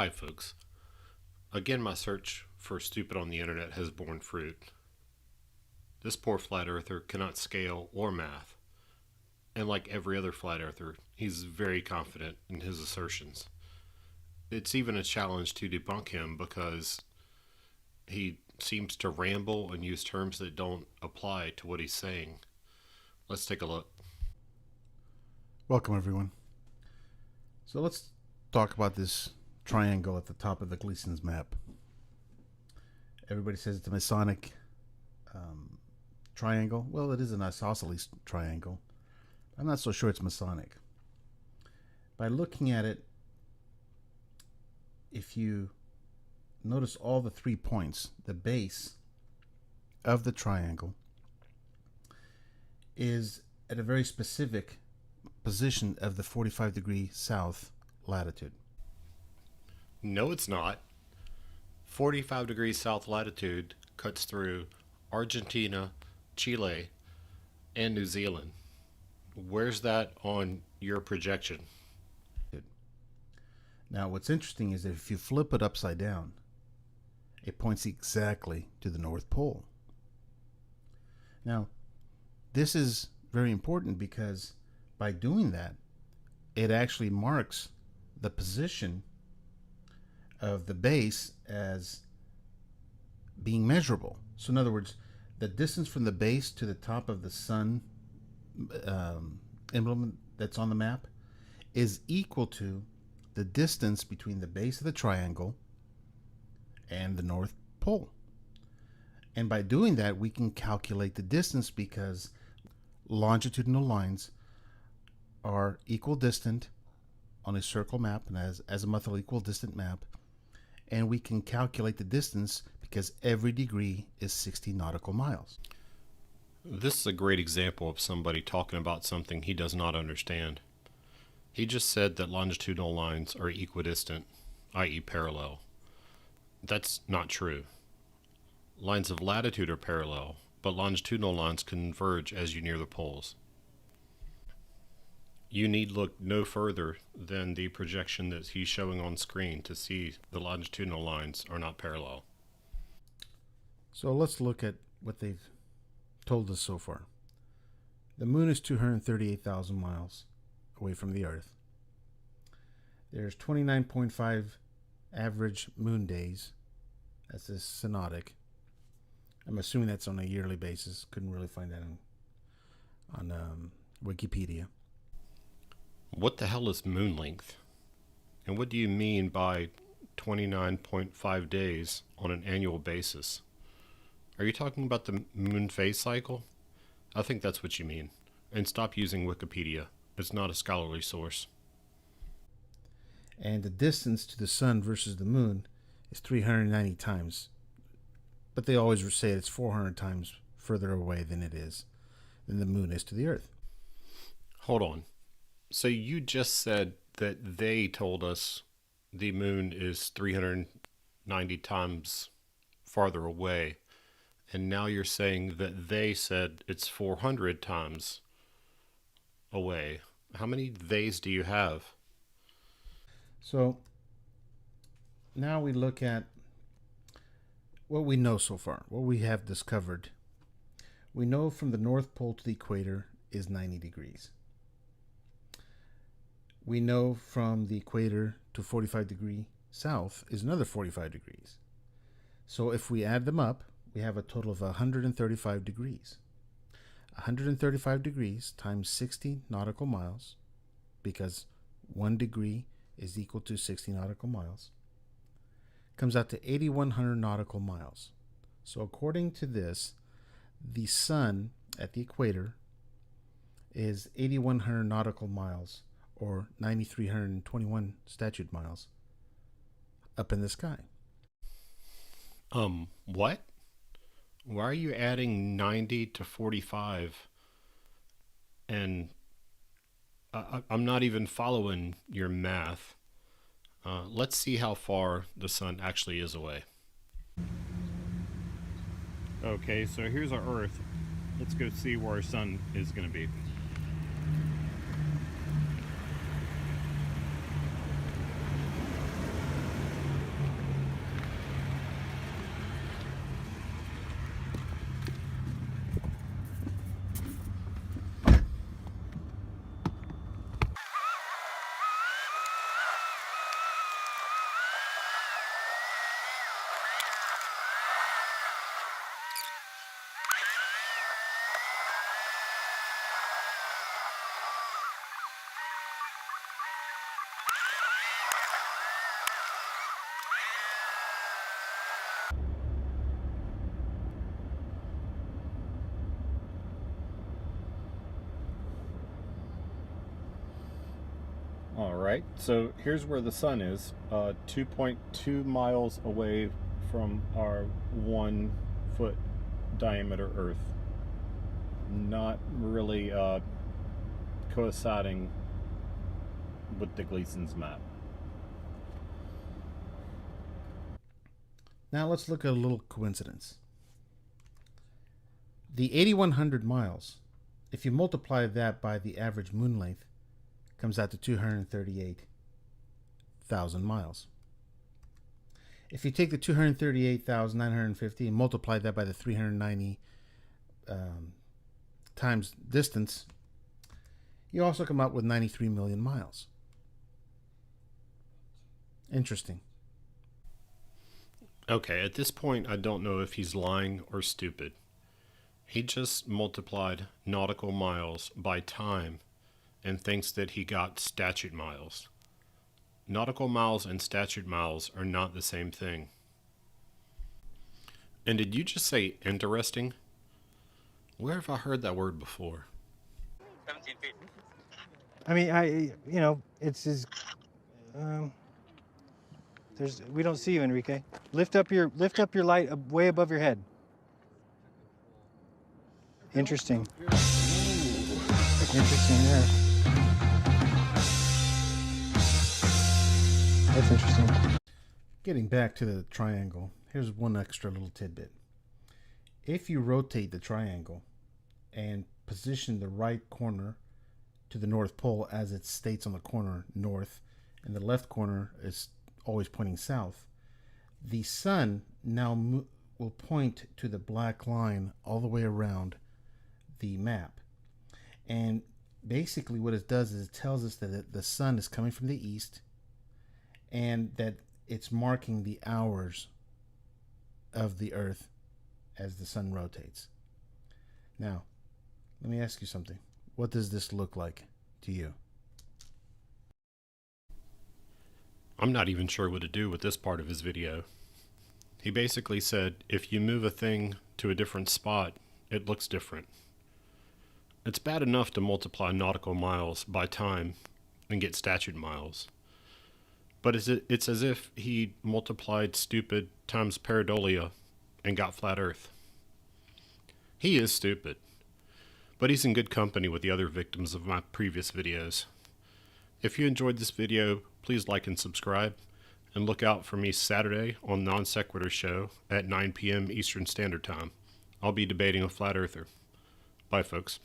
Hi, folks. Again, my search for stupid on the internet has borne fruit. This poor flat earther cannot scale or math, and like every other flat earther, he's very confident in his assertions. It's even a challenge to debunk him because he seems to ramble and use terms that don't apply to what he's saying. Let's take a look. Welcome, everyone. So let's talk about this triangle at the top of the Gleason's map. Everybody says it's a Masonic triangle. Well, it is an isosceles triangle. I'm not so sure it's Masonic. By looking at it, if you notice all the 3 points, the base of the triangle is at a very specific position of the 45-degree south latitude. No, it's not. 45 degrees south latitude cuts through Argentina, Chile, and New Zealand. Where's that on your projection? Now, what's interesting is that if you flip it upside down, it points exactly to the North Pole. Now, this is very important because by doing that, it actually marks the position of the base as being measurable. So in other words, the distance from the base to the top of the sun emblem that's on the map is equal to the distance between the base of the triangle and the North Pole. And by doing that, we can calculate the distance because longitudinal lines are equidistant on a circle map and as azimuthal equidistant map, and we can calculate the distance because every degree is 60 nautical miles. This is a great example of somebody talking about something he does not understand. He just said that longitudinal lines are equidistant, i.e. parallel. That's not true. Lines of latitude are parallel, but longitudinal lines converge as you near the poles. You need look no further than the projection that he's showing on screen to see the longitudinal lines are not parallel. So let's look at what they've told us so far. The moon is 238,000 miles away from the Earth. There's 29.5 average moon days. That's a synodic. I'm assuming that's on a yearly basis. Couldn't really find that on Wikipedia. What the hell is moon length? And what do you mean by 29.5 days on an annual basis? Are you talking about the moon phase cycle? I think that's what you mean. And stop using Wikipedia. It's not a scholarly source. And the distance to the sun versus the moon is 390 times. But they always say it's 400 times further away than the moon is to the Earth. Hold on. So you just said that they told us the moon is 390 times farther away, and now you're saying that they said it's 400 times away. How many theys do you have? So now we look at what we know so far, what we have discovered. We know from the North Pole to the equator is 90 degrees. We know from the equator to 45 degree south is another 45 degrees. So if we add them up, we have a total of 135 degrees. 135 degrees times 60 nautical miles, because 1 degree is equal to 60 nautical miles, comes out to 8,100 nautical miles. So according to this, the sun at the equator is 8,100 nautical miles, or 9,321 statute miles, up in the sky. What? Why are you adding 90 to 45? And I'm not even following your math. Let's see how far the sun actually is away. Okay, so here's our Earth. Let's go see where our sun is going to be. All right, so here's where the sun is, 2.2 miles away from our 1 foot diameter Earth. Not really coinciding with the Gleason's map. Now let's look at a little coincidence. The 8,100 miles, if you multiply that by the average moon length, comes out to 238,000 miles. If you take the 238,950 and multiply that by the 390 times distance, you also come up with 93 million miles. Interesting. Okay, at this point, I don't know if he's lying or stupid. He just multiplied nautical miles by time and thinks that he got statute miles. Nautical miles and statute miles are not the same thing. And did you just say interesting? Where have I heard that word before? 17 feet. I mean, it's his. We don't see you, Enrique. Lift up your light way above your head. Interesting. Interesting there. That's interesting. Getting back to the triangle, here's one extra little tidbit. If you rotate the triangle and position the right corner to the North Pole as it states on the corner north, and the left corner is always pointing south, the sun now will point to the black line all the way around the map. And basically what it does is it tells us that the sun is coming from the east and that it's marking the hours of the earth as the sun rotates. Now, let me ask you something. What does this look like to you? I'm not even sure what to do with this part of his video. He basically said if you move a thing to a different spot, it looks different. It's bad enough to multiply nautical miles by time and get statute miles. But it's as if he multiplied stupid times pareidolia and got flat earth. He is stupid, but he's in good company with the other victims of my previous videos. If you enjoyed this video, please like and subscribe, and look out for me Saturday on Non Sequitur Show at 9 p.m. Eastern Standard Time. I'll be debating a flat earther. Bye, folks.